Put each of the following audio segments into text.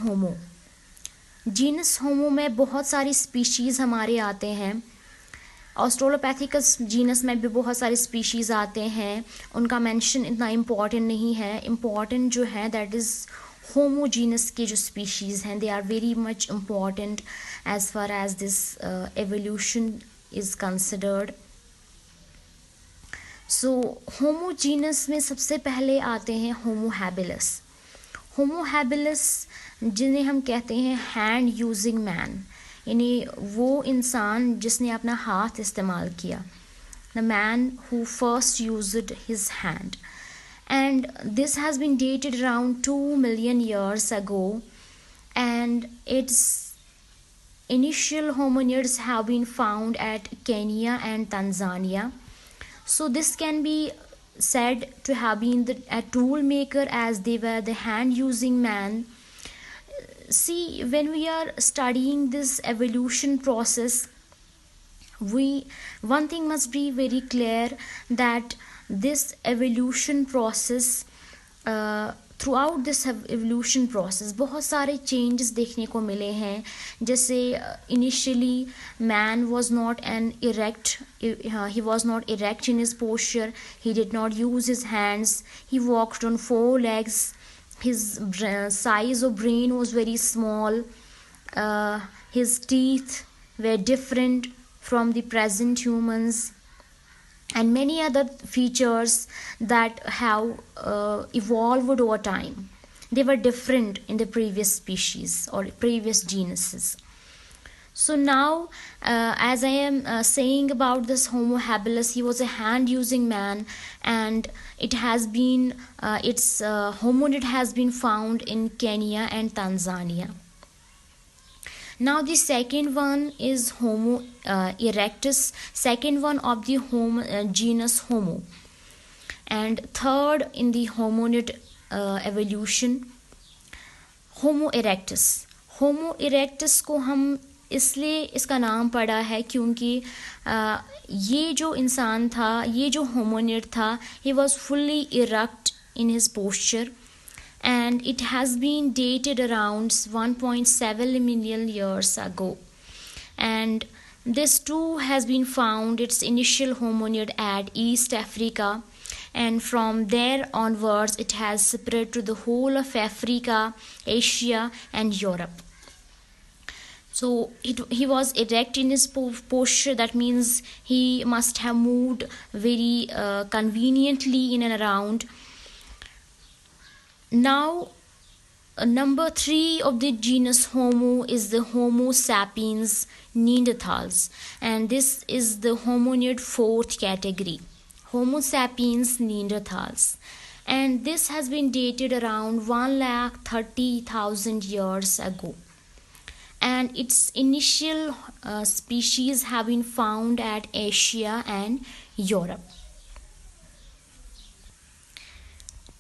होमो, genus होमो में बहुत सारी स्पीशीज़ हमारे आते हैं। ऑस्ट्रेलोपैथिकस जीनस में भी बहुत सारे स्पीशीज़ आते हैं, उनका मेंशन इतना इम्पॉर्टेंट नहीं है। इम्पॉर्टेंट जो है दैट इज़ होमो जीनस के जो स्पीशीज़ हैं, they are very much important as far as this evolution is considered. So Homo genus में सबसे पहले आते हैं होमो हैबिलस। होमो हैबिलस जिन्हें हम कहते हैं हैंड यूजिंग मैन, यानी वो इंसान जिसने अपना हाथ इस्तेमाल किया, the man who first used his hand, and this has been dated around 2 million years ago, and its initial hominids have been found at Kenya and Tanzania. So this can be said to have been a tool maker, as they were the hand using man. See, when we are studying this evolution process, one thing must be very clear, that this evolution process, throughout this evolution process बहुत सारे changes देखने को मिले हैं। जैसे initially man was not an erect, he was not erect in his posture, he did not use his hands, he walked on 4 legs, his size of brain was very small, his teeth were different from the present humans, and many other features that have evolved over time. They were different in the previous species or previous genuses. So now, as I am saying about this Homo habilis, he was a hand using man, and it has been its hominid has been found in Kenya and Tanzania. Now the second one is Homo erectus, second one of the genus Homo, and third in the hominid evolution, Homo erectus. Homo erectus को हम इसलिए इसका नाम पड़ा है क्योंकि ये जो इंसान था, ये जो होमिनिड था, he was fully erect in his posture, and it has been dated around 1.7 million years ago, and this too has been found its initial hominid at East Africa, and from there onwards it has spread to the whole of Africa, Asia and Europe. So he was erect in his posture, that means he must have moved very conveniently in and around. Now, number 3 of the genus Homo is the Homo sapiens Neanderthals, and this is the hominid 4th category, Homo sapiens Neanderthals, and this has been dated around 130,000 years ago, and its initial species have been found at Asia and Europe.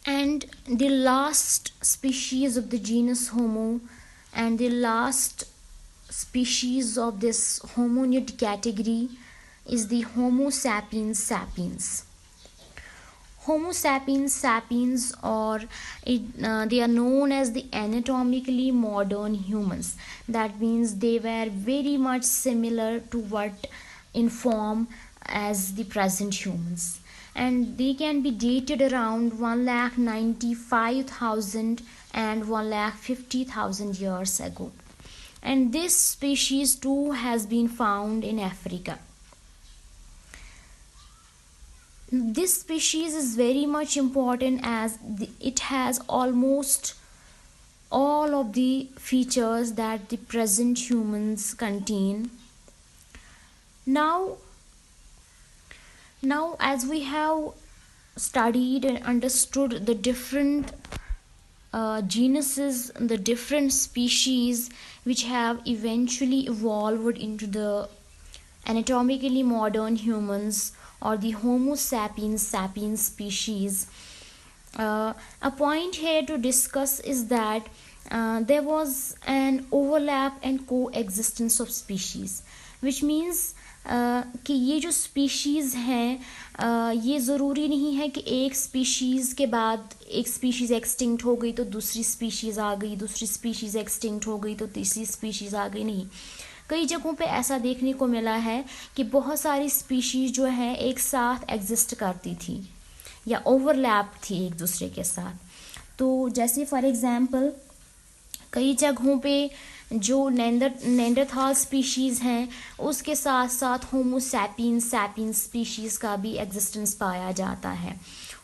And the last species of the genus Homo, and the last species of this hominid category, is the Homo sapiens sapiens. Homo sapiens sapiens, or they are known as the anatomically modern humans. That means they were very much similar to what in form as the present humans, and they can be dated around 195,000 and 150,000 years ago, and this species too has been found in Africa. This species is very much important as it has almost all of the features that the present humans contain. Now as we have studied and understood the different genuses, the different species which have eventually evolved into the anatomically modern humans or the Homo sapiens sapiens species, a point here to discuss is that there was an overlap and coexistence of species. Which means कि ये जो species हैं ये ज़रूरी नहीं है कि एक स्पीशीज़ के बाद एक स्पीशीज़ एक्सटिंक्ट हो गई तो दूसरी स्पीशीज़ आ गई, दूसरी स्पीशीज़ एक्सटिंक्ट हो गई तो तीसरी स्पीशीज़ आ गई, नहीं। कई जगहों पे ऐसा देखने को मिला है कि बहुत सारी स्पीशीज़ जो है एक साथ एग्जिस्ट करती थी या ओवरलैप थी एक दूसरे के साथ। तो जैसे फॉर एग्ज़ाम्पल कई जगहों पे जो नेंडरथाल स्पीशीज़ हैं उसके साथ साथ होमो सैपियंस स्पीशीज़ का भी एग्जिस्टेंस पाया जाता है।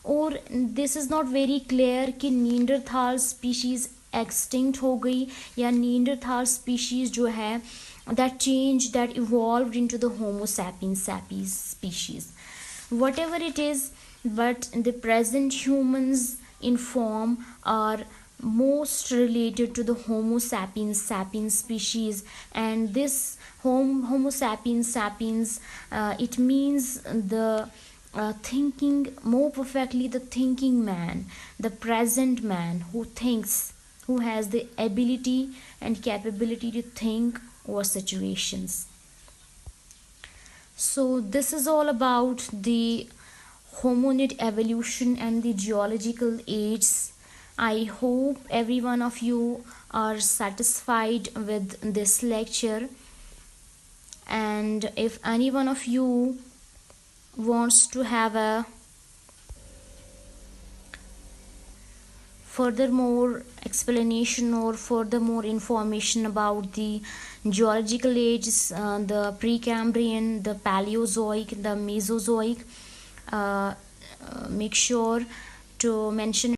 और this is not very clear कि नींडरथाल स्पीशीज़ एक्सटिंक्ट हो गई या नींडरथाल स्पीशीज़ जो है that evolved into the homo sapiens species, whatever it is, but the present humans in form are most related to the homo sapiens species. And this homo sapiens it means the thinking, more perfectly the thinking man, the present man who thinks, who has the ability and capability to think over situations. So this is all about the hominid evolution and the geological ages. I hope every one of you are satisfied with this lecture, and if any one of you wants to have a furthermore explanation or furthermore information about the geological ages, the Precambrian, the Paleozoic, the Mesozoic, make sure to mention